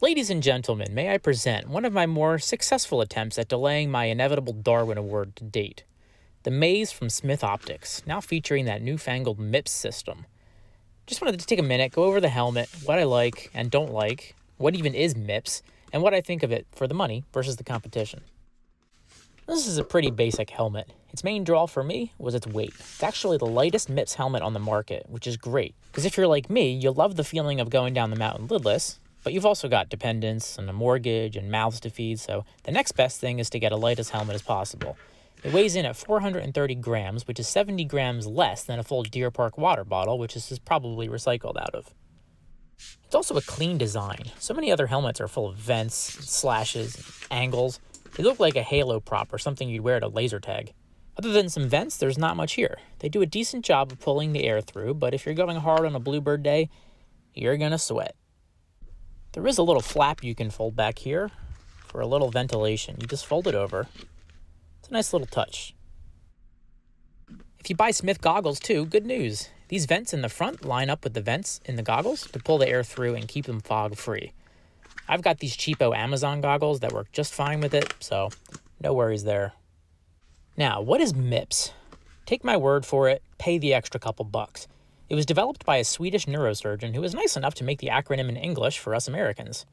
Ladies and gentlemen, may I present one of my more successful attempts at delaying my inevitable Darwin Award to date. The Maze from Smith Optics, now featuring that newfangled MIPS system. Just wanted to take a minute, go over the helmet, what I like and don't like, what even is MIPS, and what I think of it for the money versus the competition. This is a pretty basic helmet. Its main draw for me was its weight. It's actually the lightest MIPS helmet on the market, which is great, because if you're like me, you'll love the feeling of going down the mountain lidless, but you've also got dependents and a mortgage and mouths to feed, so the next best thing is to get a light as helmet as possible. It weighs in at 430 grams, which is 70 grams less than a full Deer Park water bottle, which this is probably recycled out of. It's also a clean design. So many other helmets are full of vents, slashes, angles. They look like a halo prop or something you'd wear at a laser tag. Other than some vents, there's not much here. They do a decent job of pulling the air through, but if you're going hard on a bluebird day, you're gonna sweat. There is a little flap you can fold back here for a little ventilation. You just fold it over. It's a nice little touch. If you buy Smith goggles too, good news. These vents in the front line up with the vents in the goggles to pull the air through and keep them fog free. I've got these cheapo Amazon goggles that work just fine with it, so no worries there. Now, what is MIPS? Take my word for it, pay the extra couple bucks. It was developed by a Swedish neurosurgeon who was nice enough to make the acronym in English for us Americans.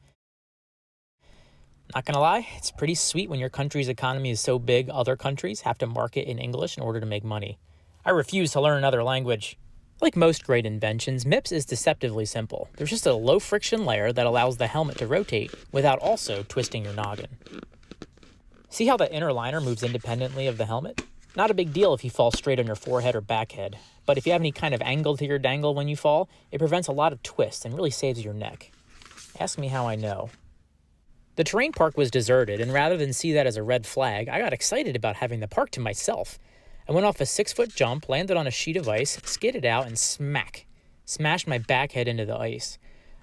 Not gonna lie, it's pretty sweet when your country's economy is so big other countries have to market in English in order to make money. I refuse to learn another language. Like most great inventions, MIPS is deceptively simple. There's just a low-friction layer that allows the helmet to rotate without also twisting your noggin. See how the inner liner moves independently of the helmet? Not a big deal if you fall straight on your forehead or back head, but if you have any kind of angle to your dangle when you fall, it prevents a lot of twists and really saves your neck. Ask me how I know. The terrain park was deserted, and rather than see that as a red flag, I got excited about having the park to myself. I went off a 6-foot jump, landed on a sheet of ice, skidded out, and smashed my back head into the ice.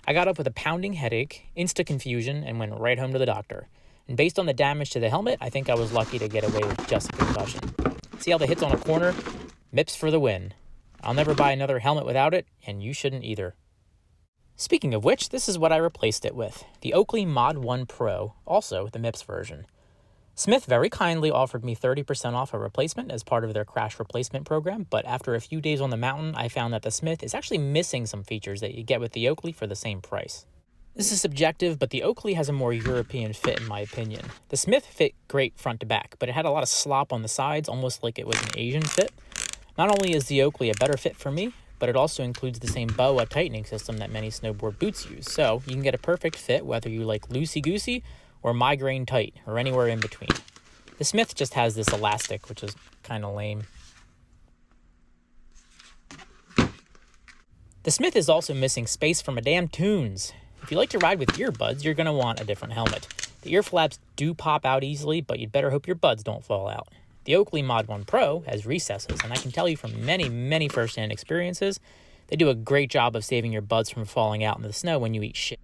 I got up with a pounding headache, insta confusion, and went right home to the doctor. And based on the damage to the helmet, I think I was lucky to get away with just a concussion. See how the hit's on a corner? MIPS for the win. I'll never buy another helmet without it, and you shouldn't either. Speaking of which, this is what I replaced it with. The Oakley Mod1 Pro, also the MIPS version. Smith very kindly offered me 30% off a replacement as part of their crash replacement program, but after a few days on the mountain, I found that the Smith is actually missing some features that you get with the Oakley for the same price. This is subjective, but the Oakley has a more European fit in my opinion. The Smith fit great front to back, but it had a lot of slop on the sides, almost like it was an Asian fit. Not only is the Oakley a better fit for me, but it also includes the same BOA tightening system that many snowboard boots use, so you can get a perfect fit whether you like loosey-goosey or migraine tight, or anywhere in between. The Smith just has this elastic, which is kind of lame. The Smith is also missing space for my damn tunes. If you like to ride with earbuds, you're going to want a different helmet. The ear flaps do pop out easily, but you'd better hope your buds don't fall out. The Oakley Mod1 Pro has recesses, and I can tell you from many first-hand experiences, they do a great job of saving your buds from falling out in the snow when you eat shit.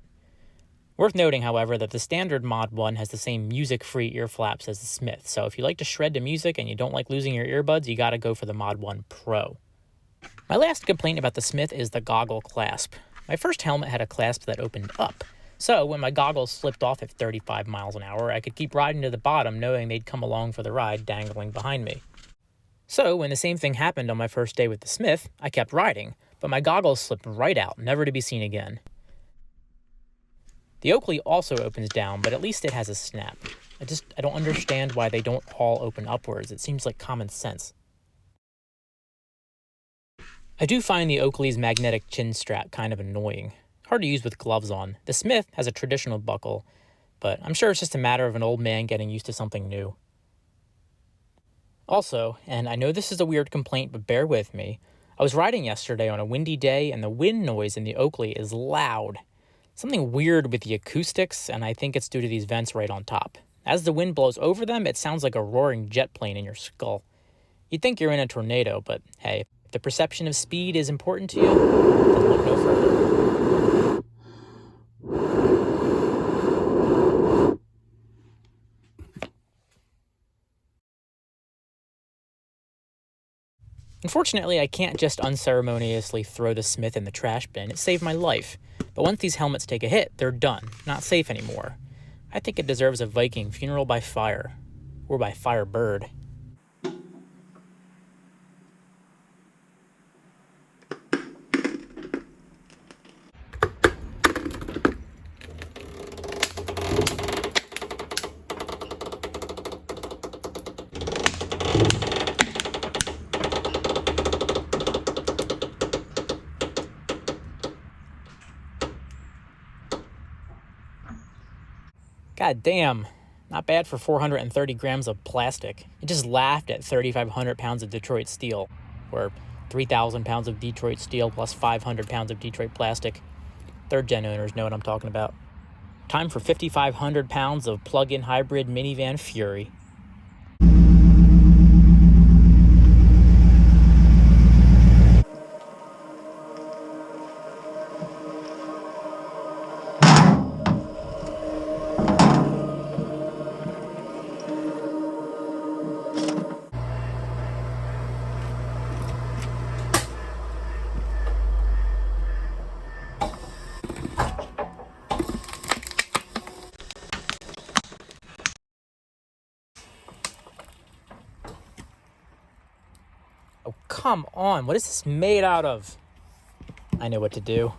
Worth noting, however, that the standard Mod 1 has the same music-free ear flaps as the Smith, so if you like to shred to music and you don't like losing your earbuds, you gotta go for the Mod 1 Pro. My last complaint about the Smith is the goggle clasp. My first helmet had a clasp that opened up, so when my goggles slipped off at 35 miles an hour, I could keep riding to the bottom knowing they'd come along for the ride dangling behind me. So when the same thing happened on my first day with the Smith, I kept riding, but my goggles slipped right out, never to be seen again. The Oakley also opens down, but at least it has a snap. I don't understand why they don't all open upwards. It seems like common sense. I do find the Oakley's magnetic chin strap kind of annoying. Hard to use with gloves on. The Smith has a traditional buckle, but I'm sure it's just a matter of an old man getting used to something new. Also, and I know this is a weird complaint, but bear with me, I was riding yesterday on a windy day and the wind noise in the Oakley is loud. Something weird with the acoustics, and I think it's due to these vents right on top. As the wind blows over them, it sounds like a roaring jet plane in your skull. You'd think you're in a tornado, but hey, if the perception of speed is important to you, then look no further. Unfortunately, I can't just unceremoniously throw the Smith in the trash bin. It saved my life. But once these helmets take a hit, they're done. Not safe anymore. I think it deserves a Viking funeral by fire. Or by Firebird. God damn, not bad for 430 grams of plastic. It just laughed at 3,500 pounds of Detroit steel, or 3,000 pounds of Detroit steel plus 500 pounds of Detroit plastic. Third-gen owners know what I'm talking about. Time for 5,500 pounds of plug-in hybrid minivan fury. Oh, come on. What is this made out of? I know what to do.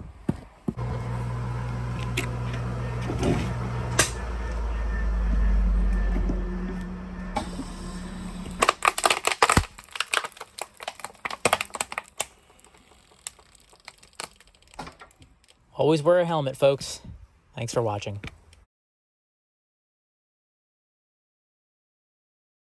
Always wear a helmet, folks. Thanks for watching.